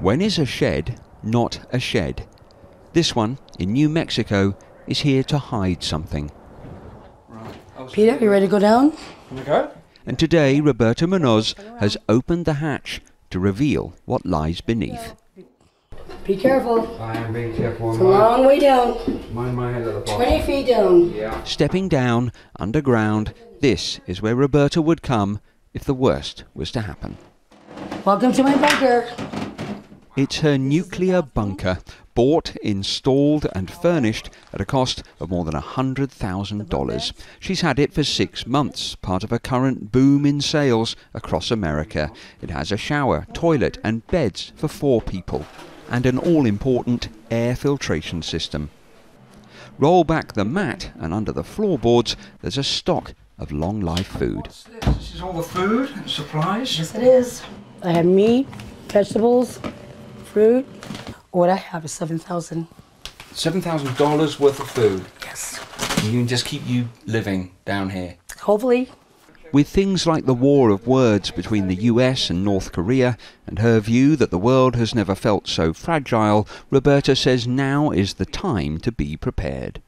When is a shed not a shed? This one, in New Mexico, is here to hide something. Peter, you ready to go down? Can we go? And today, Roberta Munoz has opened the hatch to reveal what lies beneath. Be careful. I am being careful. It's a long way down. Mind my head at the bottom. 20 feet down. Yeah. Stepping down, underground, this is where Roberta would come if the worst was to happen. Welcome to my bunker. It's her nuclear bunker, bought, installed and furnished at a cost of more than $100,000. She's had it for 6 months, part of a current boom in sales across America. It has a shower, toilet and beds for 4 people, and an all-important air filtration system. Roll back the mat, and under the floorboards there's a stock of long-life food. What's this? This is all the food and supplies? Yes, it is. I have meat, vegetables, fruit. What I have is $7,000. $7,000 worth of food. Yes. You can just keep you living down here. Hopefully. With things like the war of words between the US and North Korea, and her view that the world has never felt so fragile, Roberta says now is the time to be prepared.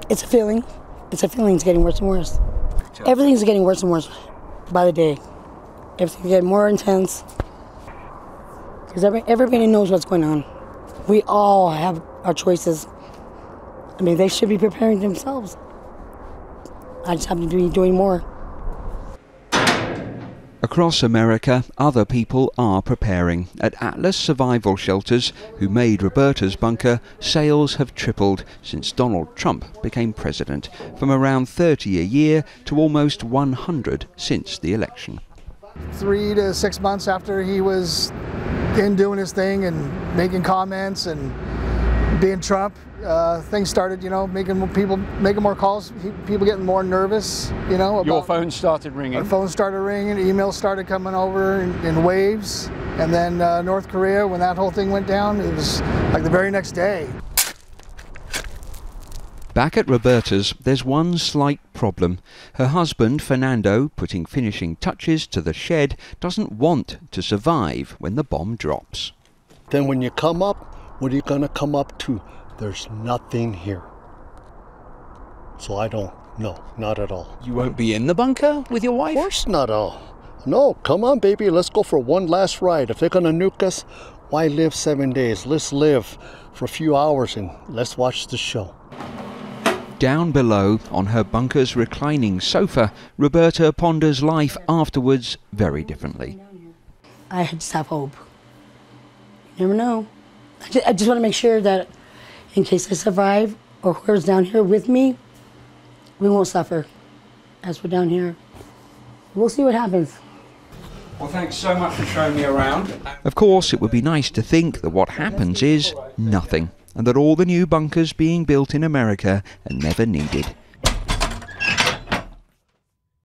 It's a feeling. It's a feeling. It's getting worse and worse. Everything's getting worse and worse by the day. Everything's getting more intense. Because everybody knows what's going on. We all have our choices. I mean, they should be preparing themselves. I just happen to be doing more. Across America, other people are preparing. At Atlas Survival Shelters, who made Roberta's bunker, sales have tripled since Donald Trump became president, from around 30 a year to almost 100 since the election. 3 to 6 months after he was in doing his thing and making comments and being Trump, things started, making more calls, people getting more nervous, Your phone started ringing. Our phone started ringing, emails started coming over in waves, and then North Korea, when that whole thing went down, it was like the very next day. Back at Roberta's, there's one slight problem. Her husband, Fernando, putting finishing touches to the shed, doesn't want to survive when the bomb drops. Then when you come up, what are you going to come up to? There's nothing here. So I don't know, not at all. You won't be in the bunker with your wife? Of course not all. No, come on, baby, let's go for one last ride. If they're going to nuke us, why live 7 days? Let's live for a few hours and let's watch the show. Down below, on her bunker's reclining sofa, Roberta ponders life afterwards very differently. I just have hope. You never know. I just want to make sure that in case I survive, or whoever's down here with me, we won't suffer as we're down here. We'll see what happens. Well, thanks so much for showing me around. Of course, it would be nice to think that what happens is nothing, and that all the new bunkers being built in America are never needed.